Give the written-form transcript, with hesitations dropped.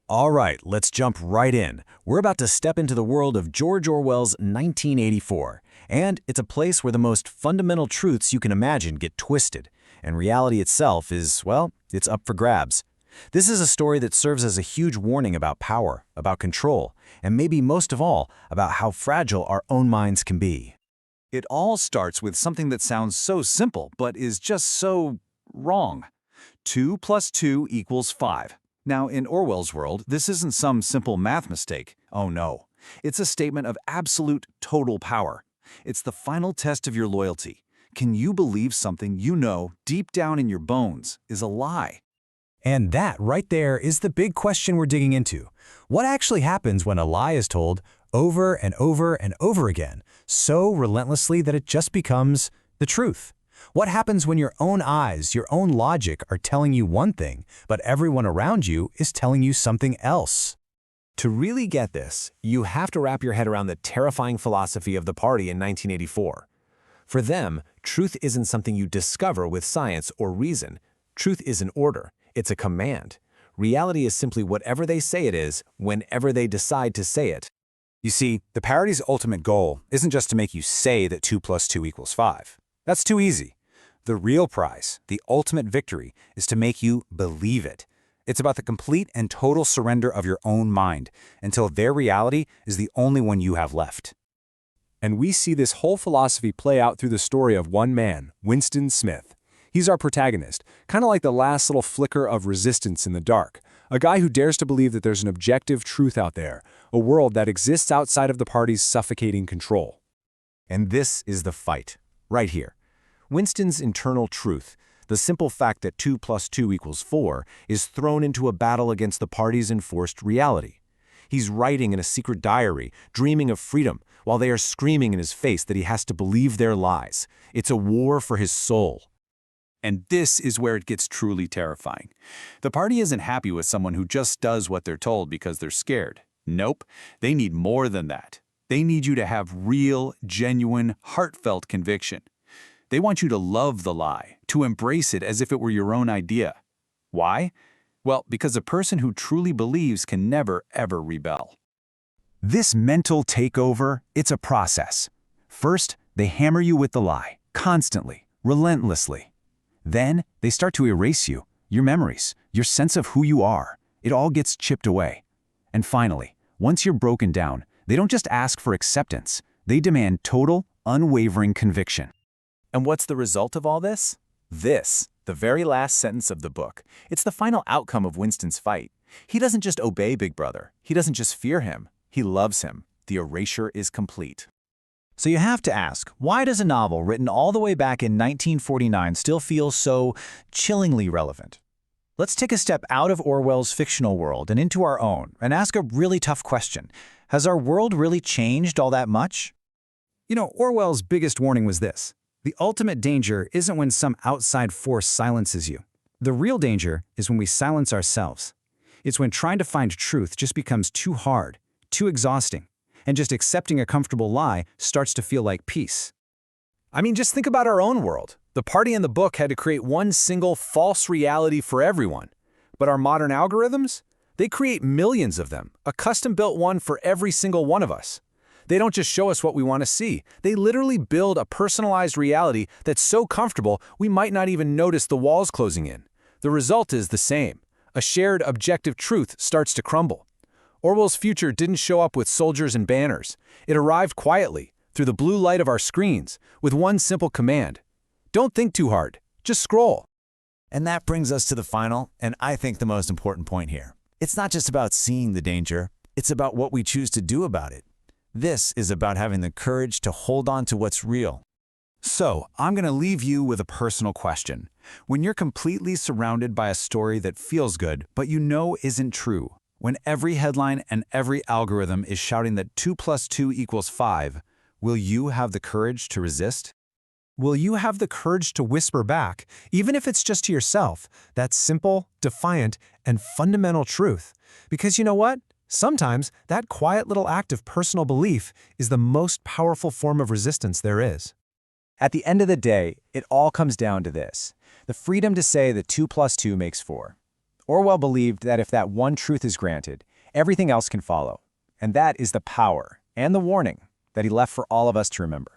All right, let's jump right in. We're about to step into the world of George Orwell's 1984, and it's a place where the most fundamental truths you can imagine get twisted, and reality itself is, well, it's up for grabs. This is a story that serves as a huge warning about power, about control, and maybe most of all, about how fragile our own minds can be. It all starts with something that sounds so simple, but is just so wrong. 2 plus 2 equals 5. Now, in Orwell's world, this isn't some simple math mistake. Oh no. It's a statement of absolute, total power. It's the final test of your loyalty. Can you believe something you know, deep down in your bones, is a lie? And that right there is the big question we're digging into. What actually happens when a lie is told over and over and over again, so relentlessly that it just becomes the truth? What happens when your own eyes, your own logic are telling you one thing, but everyone around you is telling you something else? To really get this, you have to wrap your head around the terrifying philosophy of the party in 1984. For them, truth isn't something you discover with science or reason. Truth is an order. It's a command. Reality is simply whatever they say it is, whenever they decide to say it. You see, the parody's ultimate goal isn't just to make you say that 2 plus 2 equals 5. That's too easy. The real prize, the ultimate victory, is to make you believe it. It's about the complete and total surrender of your own mind, until their reality is the only one you have left. And we see this whole philosophy play out through the story of one man, Winston Smith. He's our protagonist, kind of like the last little flicker of resistance in the dark, a guy who dares to believe that there's an objective truth out there, a world that exists outside of the party's suffocating control. And this is the fight, right here. Winston's internal truth, the simple fact that 2 plus 2 equals 4, is thrown into a battle against the party's enforced reality. He's writing in a secret diary, dreaming of freedom, while they are screaming in his face that he has to believe their lies. It's a war for his soul. And this is where it gets truly terrifying. The party isn't happy with someone who just does what they're told because they're scared. Nope, they need more than that. They need you to have real, genuine, heartfelt conviction. They want you to love the lie, to embrace it as if it were your own idea. Why? Well, because a person who truly believes can never, ever rebel. This mental takeover, it's a process. First, they hammer you with the lie, constantly, relentlessly. Then, they start to erase you, your memories, your sense of who you are. It all gets chipped away. And finally, once you're broken down, they don't just ask for acceptance. They demand total, unwavering conviction. And what's the result of all this? This, the very last sentence of the book. It's the final outcome of Winston's fight. He doesn't just obey Big Brother. He doesn't just fear him. He loves him. The erasure is complete. So you have to ask, why does a novel written all the way back in 1949 still feel so chillingly relevant? Let's take a step out of Orwell's fictional world and into our own and ask a really tough question. Has our world really changed all that much? You know, Orwell's biggest warning was this. The ultimate danger isn't when some outside force silences you. The real danger is when we silence ourselves. It's when trying to find truth just becomes too hard, too exhausting, and just accepting a comfortable lie starts to feel like peace. I mean, just think about our own world. The party in the book had to create one single false reality for everyone. But our modern algorithms? They create millions of them, a custom-built one for every single one of us. They don't just show us what we want to see. They literally build a personalized reality that's so comfortable we might not even notice the walls closing in. The result is the same. A shared objective truth starts to crumble. Orwell's future didn't show up with soldiers and banners. It arrived quietly, through the blue light of our screens, with one simple command. Don't think too hard. Just scroll. And that brings us to the final, and I think the most important point here. It's not just about seeing the danger. It's about what we choose to do about it. This is about having the courage to hold on to what's real. So, I'm going to leave you with a personal question. When you're completely surrounded by a story that feels good, but you know isn't true, when every headline and every algorithm is shouting that 2 plus 2 equals 5, will you have the courage to resist? Will you have the courage to whisper back, even if it's just to yourself, that simple, defiant, and fundamental truth? Because you know what? Sometimes that quiet little act of personal belief is the most powerful form of resistance there is. At the end of the day, it all comes down to this: the freedom to say that 2 plus 2 makes 4. Orwell believed that if that one truth is granted, everything else can follow. And that is the power and the warning that he left for all of us to remember.